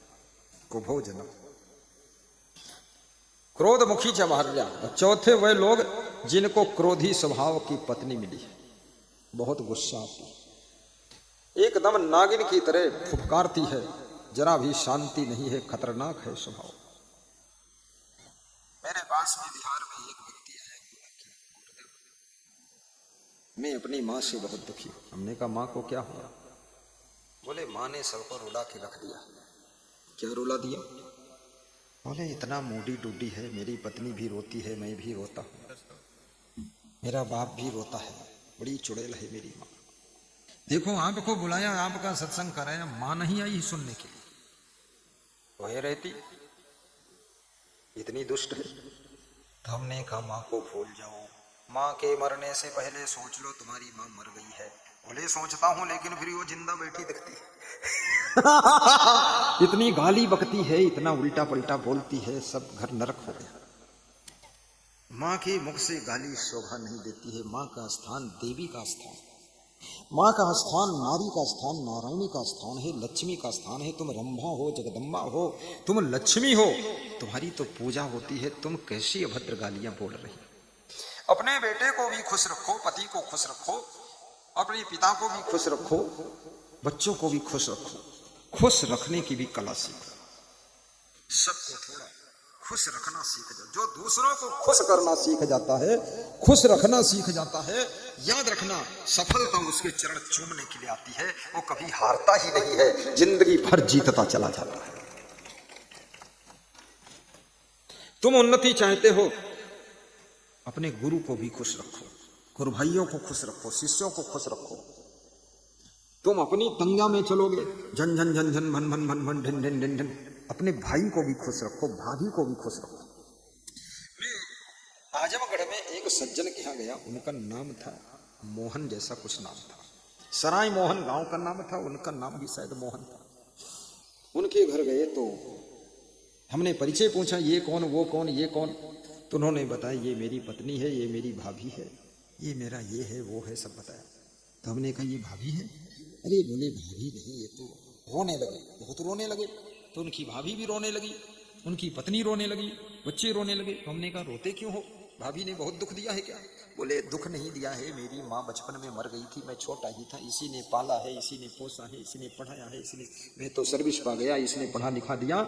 को भोजन क्रोधमुखी चमार्या। और चौथे वे लोग जिनको क्रोधी स्वभाव की पत्नी मिली है, बहुत गुस्सा आती है, एकदम नागिन की तरह फुफकारती है, जरा भी शांति नहीं है, खतरनाक है स्वभाव। मेरे पास में बिहार में एक व्यक्ति आया, मैं अपनी माँ से बहुत दुखी हूं। हमने कहा माँ को क्या हुआ? बोले माँ ने सबको रुला के रख दिया। क्या रुला दिया? बोले इतना मूडी डूडी है, मेरी पत्नी भी रोती है, मैं भी रोता हूँ, मेरा बाप भी रोता है, बड़ी चुड़ैल है मेरी माँ। देखो आपको बुलाया, आपका सत्संग कराया, माँ नहीं आई सुनने के लिए, वही रहती इतनी दुष्ट है। तो हमने कहा माँ को भूल जाओ, माँ के मरने से पहले सोच लो तुम्हारी माँ मर गई है। बोले सोचता हूं लेकिन फिर वो जिंदा बैठी दिखती है। इतनी गाली बकती है, इतना उल्टा पलटा बोलती है, सब घर नरक हो गया। माँ के मुख से गाली शोभा नहीं देती है। माँ का स्थान देवी का स्थान, माँ का स्थान नारी का स्थान, नारायणी का स्थान है, लक्ष्मी का स्थान है। तुम रंभा हो, जगदम्बा हो, तुम लक्ष्मी हो, तुम्हारी तो पूजा होती है, तुम कैसी अभद्र गालियां बोल रही। अपने बेटे को भी खुश रखो, पति को खुश रखो, अपने पिता को भी खुश रखो, बच्चों को भी खुश रखो। खुश रखने की भी कला सीखो, सबको थोड़ा खुश रखना सीख जाओ। जो दूसरों को खुश करना सीख जाता है, खुश रखना सीख जाता है, याद रखना सफलता उसके चरण चूमने के लिए आती है, वो कभी हारता ही नहीं है, जिंदगी भर जीतता चला जाता है। तुम उन्नति चाहते हो, अपने गुरु को भी खुश रखो, गुरु भाइयों को खुश रखो, शिष्यों को खुश रखो। तुम अपनी तंगा में चलोगे, झन झन झन झन भन भन भन भन ढिन ढिन ढिन ढिन, अपने भाई को भी खुश रखो, भाभी को भी खुश रखो। मैं आजमगढ़ में एक सज्जन के यहाँ गया, उनका नाम था मोहन जैसा कुछ नाम था, सराय मोहन गांव का नाम था, उनका नाम भी शायद मोहन था। उनके घर गए तो हमने परिचय पूछा, ये कौन, वो कौन, ये कौन? तो उन्होंने बताया ये मेरी पत्नी है, ये मेरी भाभी है, ये मेरा ये है, वो है, सब बताया। तो हमने कहा ये भाभी है? अरे बोले भाभी नहीं, ये तो रोने लगे, बहुत रोने लगे। तो उनकी भाभी भी रोने लगी, उनकी पत्नी रोने लगी, बच्चे रोने लगे। तो हमने कहा रोते क्यों हो, भाभी ने बहुत दुख दिया है क्या? बोले दुख नहीं दिया है, मेरी माँ बचपन में मर गई थी, मैं छोटा ही था, इसी ने पाला है, इसी ने पोसा है, इसी ने पढ़ाया है, इसी ने, मैं तो सर्विस पा गया, इसने पढ़ा लिखा दिया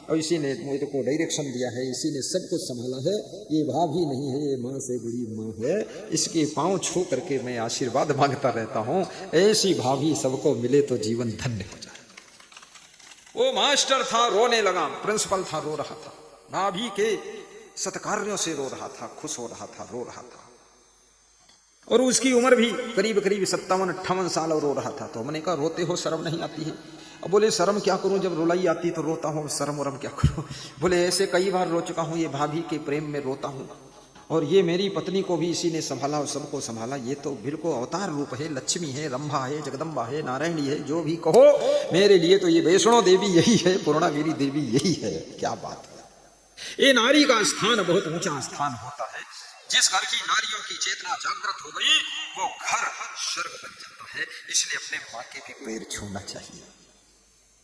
और इसी ने मेरे को डायरेक्शन दिया है, इसी ने सब कुछ संभाला है। ये भाभी नहीं है, ये माँ से बड़ी माँ है, इसके पाँव छू करके मैं आशीर्वाद मांगता रहता हूँ, ऐसी भाभी सबको मिले तो जीवन धन्य हो जाए। वो मास्टर था, रोने लगा, प्रिंसिपल था, रो रहा था, भाभी के सत्कार्यों से रो रहा था, खुश हो रहा था, रो रहा था। और उसकी उम्र भी करीब करीब 57-58 साल और रो रहा था। तो हमने कहा रोते हो, शर्म नहीं आती है? अब बोले शर्म क्या करूं, जब रुलाई आती तो रोता हूं, शर्म वरम क्या करूं? बोले ऐसे कई बार रो चुका हूं, ये भाभी के प्रेम में रोता हूं, और ये मेरी पत्नी को भी इसी ने संभाला और सबको संभाला। ये तो बिल्कुल अवतार रूप है, लक्ष्मी है, रंभा है, जगदम्बा है, नारायणी है, जो भी कहो मेरे लिए तो ये वैष्णो देवी यही है, पूर्णागिरी देवी यही है। क्या बात है! ये नारी का स्थान बहुत ऊंचा स्थान होता है। जिस घर की नारियों की चेतना जागृत हो गई, वो घर स्वर्ग बन जाता है। इसलिए अपने माँ के भी पैर छूना चाहिए,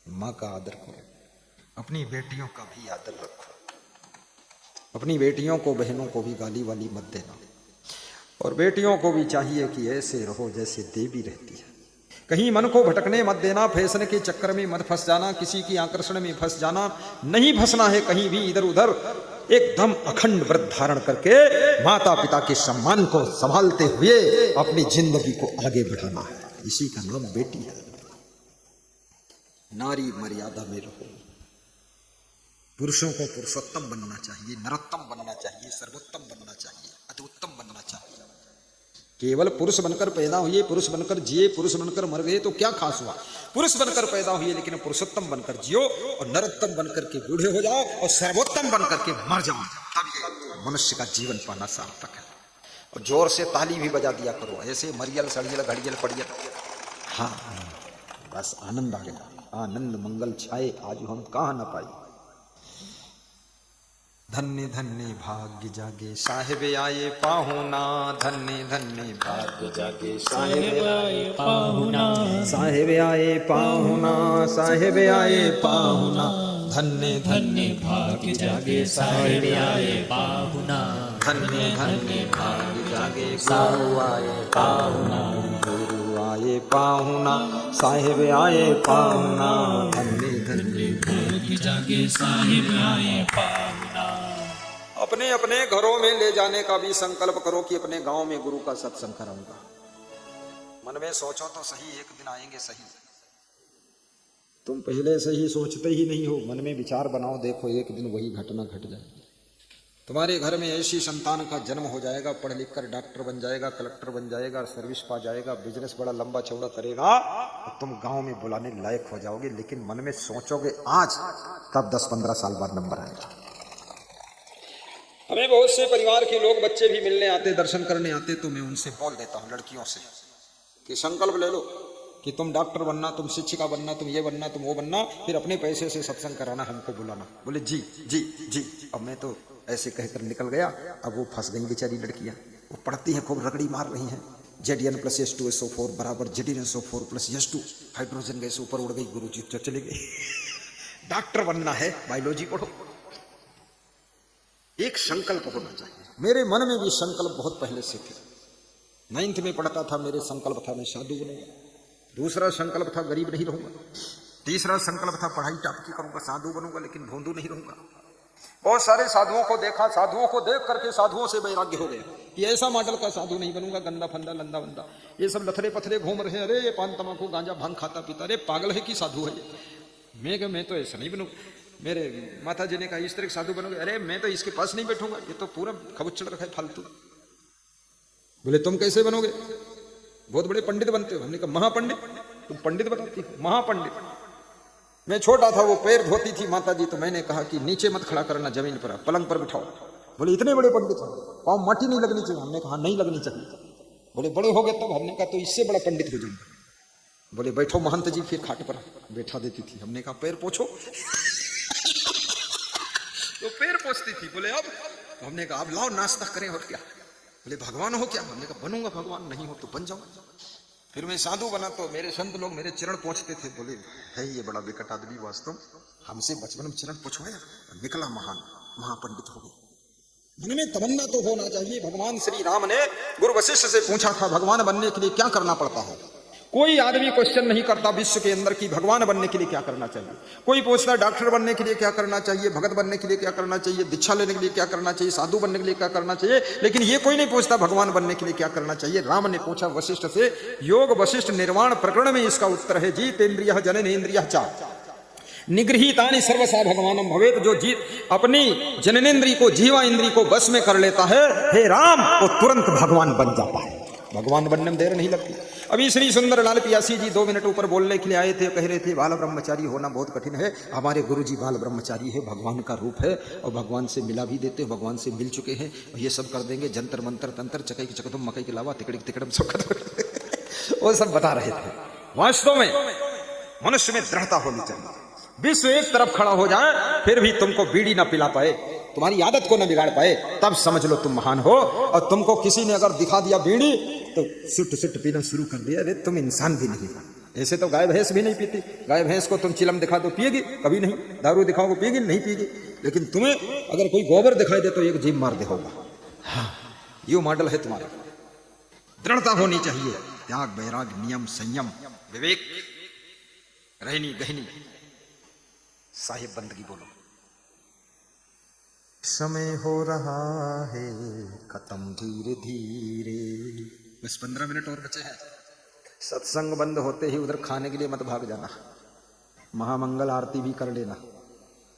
माँ का आदर करो, अपनी बेटियों का भी आदर रखो, अपनी बेटियों को, बहनों को भी गाली वाली मत देना, और बेटियों को भी चाहिए कि ऐसे रहो जैसे देवी रहती है। कहीं मन को भटकने मत देना, फैशन के चक्कर में मत फंस जाना, किसी की आकर्षण में फंस जाना नहीं, फंसना है कहीं भी इधर उधर। एकदम अखंड व्रत धारण करके माता पिता के सम्मान को संभालते हुए अपनी जिंदगी को आगे बढ़ाना है। इसी का नाम बेटी है। नारी मर्यादा में रहो। पुरुषों को पुरुषोत्तम बनना चाहिए, नरोत्तम बनना चाहिए, सर्वोत्तम बनना चाहिए, अत्युत्तम बनना चाहिए। केवल पुरुष बनकर पैदा हुए, पुरुष बनकर जिए, पुरुष बनकर मर गए तो क्या खास हुआ? पुरुष बनकर पैदा हुए लेकिन पुरुषोत्तम बनकर जियो, और नरोत्तम बनकर के बूढ़े हो जाओ, और सर्वोत्तम बनकर के मर जाओ, तब ये मनुष्य का जीवन पाना सार्थक है। और जोर से ताली भी बजा दिया करो, ऐसे मरियल सड़ियल घड़ियल पड़ियल हाँ, बस आनंद आ गया, आनंद मंगल छाए, आज हम कहाँ न पाए। धन्य धन्य भाग्य जागे साहेब आए पाहुना, धन्य धन्य भाग्य जागे साहेब आए पाहुना, साहेब आए पाहुना, साहेब आए पाहुना, धन्य धन्य भाग्य जागे साहेब आए पाहुना, धन्य धन्य भाग्य जागे साहू आए पाहुना, गुरु आए पाहुना, साहेब आए पाहुना, धन्य धन्य भाग्य जागे साहेब आए पाहुना। अपने अपने घरों में ले जाने का भी संकल्प करो कि अपने गांव में गुरु का सत्संग कराऊंगा। मन में सोचो तो सही, एक दिन आएंगे सही। तुम पहले से ही सोचते ही नहीं हो, मन में विचार बनाओ, देखो एक दिन वही घटना घट जाएगी। तुम्हारे घर में ऐसी संतान का जन्म हो जाएगा, पढ़ लिख कर डॉक्टर बन जाएगा, कलेक्टर बन जाएगा, सर्विस पा जाएगा, बिजनेस बड़ा लंबा चौड़ा करेगा, और तुम गांव में बुलाने लायक हो जाओगे। लेकिन मन में सोचोगे आज, तब 10-15 साल बाद नंबर आएगा। हमें बहुत से परिवार के लोग, बच्चे भी मिलने आते, दर्शन करने आते, तो मैं उनसे बोल देता हूँ लड़कियों से कि संकल्प ले लो कि तुम डॉक्टर बनना, तुम शिक्षिका बनना, तुम ये बनना, तुम वो बनना, फिर अपने पैसे से सत्संग कराना, हमको बुलाना। बोले जी जी जी। अब मैं तो ऐसे कहकर निकल गया। अब वो फंस गई बेचारी लड़कियां, वो पढ़ती हैं, खूब रगड़ी मार रही हैं। Zn+S2SO4 बराबर Zn+SO4+S2, हाइड्रोजन गैस ऊपर उड़ गई, गुरु जी तो चले गए। डॉक्टर बनना है, बायोलॉजी पढ़ो। एक संकल्प होना चाहिए। मेरे मन में भी संकल्प बहुत पहले से थे। 9th में पढ़ता था, मेरे संकल्प था मैं साधु बनूंगा। दूसरा संकल्प था गरीब नहीं रहूंगा। तीसरा संकल्प था पढ़ाई टॉप की करूंगा, साधु बनूंगा, लेकिन भोंदू नहीं रहूंगा। बहुत सारे साधुओं को देखा, साधुओं को देख करके साधुओं से वैराग्य हो गया कि ऐसा मॉडल का साधु नहीं बनूंगा, गंदा फंदा लंदा बंदा, ये सब लथरे पथरे घूम रहे हैं, अरे ये पान तमाकू गांजा भांग खाता पीता, अरे पागल है कि साधु है ये। मैं तो ऐसा नहीं बनूंगा। मेरे माता जी ने कहा इस तरह साधु बनोगे, अरे मैं तो इसके पास नहीं बैठूंगा, ये तो पूरा खबुच्चड़ रखा है फालतू। बोले तुम कैसे बनोगे, बहुत बड़े पंडित बनते हो। हमने कहा महापंडित, तुम पंडित बताती हो, महापंडित। मैं छोटा था, वो पैर धोती थी माता जी, तो मैंने कहा कि नीचे मत खड़ा करना, जमीन पर पलंग पर बिठाओ। बोले इतने बड़े पंडित हो, पाँव माटी नहीं लगनी चाहिए। हमने कहा नहीं लगनी चाहिए। बोले बड़े हो गए तब? हमने कहा तो इससे बड़ा पंडित हो जाऊंगा। बोले बैठो महंत जी, फिर खाट पर बैठा देती थी। हमने कहा पैर पोछो तो पैर पोछती थी। बोले अब? तो हमने कहा अब लाओ नाश्ता करें और क्या। बोले भगवान हो क्या? हमने कहा बनूंगा भगवान, नहीं हो तो बन जाओ। फिर मैं साधु बना तो मेरे संत लोग मेरे चरण पोंछते थे। बोले है ये बड़ा विकट आदमी वास्तव, हमसे बचपन में चरण पोंछवाया, निकला महान, महापंडित हो गए। मन में तमन्ना तो होना चाहिए। भगवान श्री राम ने गुरु वशिष्ठ से पूछा था भगवान बनने के लिए क्या करना पड़ता है। कोई आदमी क्वेश्चन नहीं करता विश्व के अंदर कि भगवान बनने के लिए क्या करना चाहिए। कोई पूछता डॉक्टर बनने के लिए क्या करना चाहिए, भगत बनने के लिए क्या करना चाहिए, दीक्षा लेने के लिए क्या करना चाहिए, साधु बनने के लिए क्या करना चाहिए, लेकिन ये कोई नहीं पूछता भगवान बनने के लिए क्या करना चाहिए। राम ने पूछा वशिष्ठ से, योग वशिष्ठ निर्वाण प्रकरण में इसका उत्तर है जीतेन्द्रियः जननेन्द्रियः च निगृहीतानि सर्वसा भगवानम भवेत। जो अपनी जननेन्द्रिय को, जीवा इंद्रिय को बस में कर लेता है, हे राम, वो तुरंत भगवान बन जाता है। भगवान बनने में देर नहीं लगती। अभी श्री सुंदर लाल पियासी जी 2 मिनट ऊपर बोलने के लिए आए थे, कह रहे थे बाल ब्रह्मचारी होना बहुत कठिन है। हमारे गुरुजी बाल ब्रह्मचारी है, भगवान का रूप है, और भगवान से मिला भी देते हैं, भगवान से मिल चुके हैं, और ये सब कर देंगे, जंतर मंतर तंत्र, चकई की चकदम मकई के अलावा तिकड़ी तिकड़म सब कर वो सब बता रहे थे। वास्तव में मनुष्य में दृढ़ता होनी चाहिए। विश्व एक तरफ खड़ा हो जाए फिर भी तुमको बीड़ी ना पिला पाए, तुम्हारी आदत को न बिगाड़ पाए, तब समझ लो तुम महान हो। और तुमको किसी ने अगर दिखा दिया बीड़ी तो सुट सुट पीना शुरू कर दिया, अरे तुम इंसान भी नहीं। ऐसे तो गाय भैंस भी नहीं पीती। गाय भैंस को तुम चिलम दिखा दो पिएगी? कभी नहीं। दारू दिखाओगे पिएगी? नहीं पिएगी। लेकिन तुम्हें अगर कोई गोबर दिखाई दे तो एक जीभ मार दे होगा। हाँ, ये मॉडल है तुम्हारा। दृढ़ता होनी चाहिए, त्याग, वैराग, नियम, संयम, विवेक, रहनी गहनी। साहिब बंदगी बोलो। समय हो रहा है खत्म धीरे धीरे, बस 15 मिनट और बचे हैं। सत्संग बंद होते ही उधर खाने के लिए मत भाग जाना, महामंगल आरती भी कर लेना।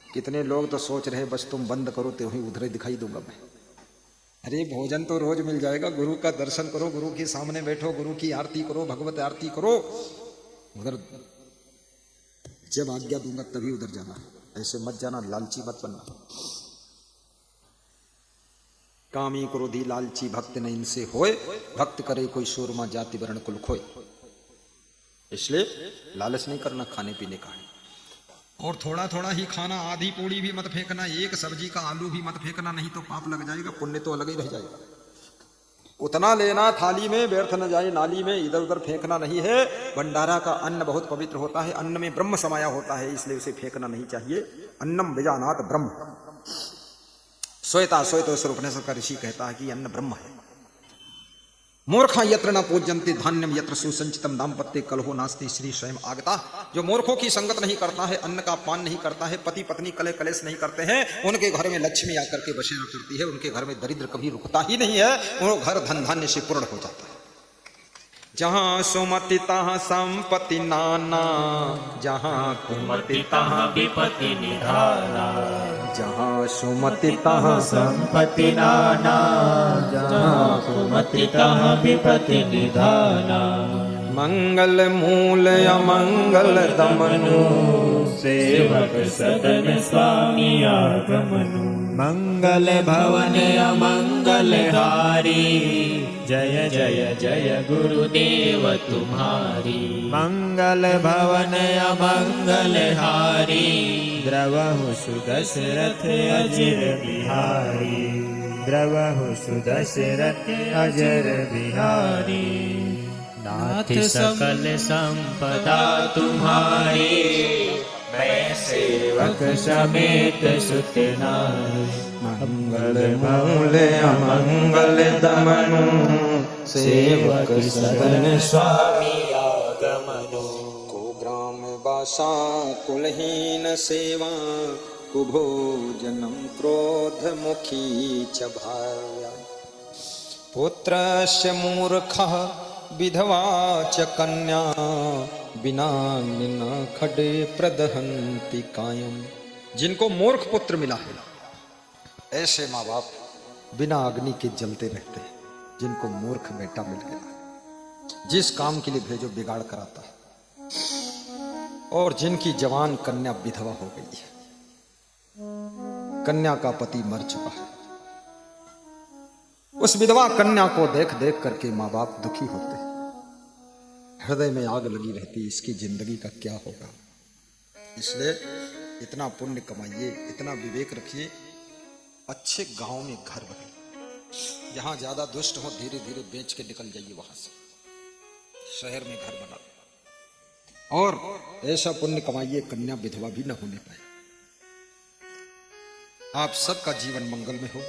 कितने लोग तो सोच रहे बस तुम बंद करो तो ही उधर ही दिखाई दूंगा मैं। अरे भोजन तो रोज मिल जाएगा। गुरु का दर्शन करो, गुरु के सामने बैठो, गुरु की आरती करो, भगवत आरती करो। उधर जब आज्ञा दूंगा तभी उधर जाना, ऐसे मत जाना, लालची मत बनना। कामी क्रोधी लालची भक्त न इनसे होए, भक्त करे कोई सूरमा जाति वर्ण कुल खोए। इसलिए लालच नहीं करना खाने पीने का है। और थोड़ा थोड़ा ही खाना, आधी पूड़ी भी मत फेंकना, एक सब्जी का आलू भी मत फेंकना, नहीं तो पाप लग जाएगा, पुण्य तो अलग ही रह जाएगा। उतना लेना थाली में, व्यर्थ न जाए नाली में, इधर उधर फेंकना नहीं है। भंडारा का अन्न बहुत पवित्र होता है, अन्न में ब्रह्म समाया होता है, इसलिए उसे फेंकना नहीं चाहिए। अन्नम विजानात ब्रह्म, श्वेता श्वेतोस्वर उपनिषद का ऋषि कहता है कि अन्न ब्रह्म है। मूर्खा यत्र न पूज्यन्ते धान्यम यत्र सुसंचितम दाम्पत्ये कलहो नास्ति श्री स्वयं आगता। जो मूर्खों की संगत नहीं करता है, अन्न का पान नहीं करता है, पति पत्नी कलह कलेश नहीं करते हैं, उनके घर में लक्ष्मी आकर के बसेरा करती है, उनके घर में दरिद्र कभी रुकता ही नहीं है, वो घर धन धान्य से पूर्ण हो जाता है। जहाँ सुमति तहाँ संपत्ति नाना, जहाँ कुमति तहाँ विपत्ति निधाना, जहाँ सुमति तहाँ संपत्ति नाना, जहाँ कुमति तहाँ विपत्ति निधाना। मंगल मूल अमंगल दमनु, सेवक सदन स्वामी आगमनु। मंगल भवन अमंगल हारी, जय जय जय गुरुदेव तुम्हारी। मंगल भवन अमंगल हारी, द्रवहु सुदशरथ अजर बिहारी। द्रवहु सुदशरथ अजर बिहारी। नाथ सकल संपदा तुम्हारी, मैं सेवक समेत सुत नारी। मंगल मूल अमंगल दमनु, सेवक सदन स्वामी आगमनु। को ग्राम वासा कुलहीन सेवा, कुभोजनम क्रोध मुखी च भार्या। पुत्रस्य मूर्खः विधवा च कन्या, बिना निना खडे प्रदहन्ति कायम। जिनको मूर्ख पुत्र मिला है, ऐसे माँ बाप बिना अग्नि के जलते रहते हैं। जिनको मूर्ख बेटा मिल गया, जिस काम के लिए भेजो बिगाड़ कराता है। और जिनकी जवान कन्या विधवा हो गई है, कन्या का पति मर चुका है, उस विधवा कन्या को देख देख करके माँ बाप दुखी होते हैं, हृदय में आग लगी रहती है, इसकी जिंदगी का क्या होगा। इसलिए इतना पुण्य कमाइए, इतना विवेक रखिए, अच्छे गांव में घर बने, जहां ज्यादा दुष्ट हो धीरे धीरे बेच के निकल जाइए वहां से, शहर में घर बना, और ऐसा पुण्य कमाइए कन्या विधवा भी न होने पाए। आप सबका जीवन मंगल में हो।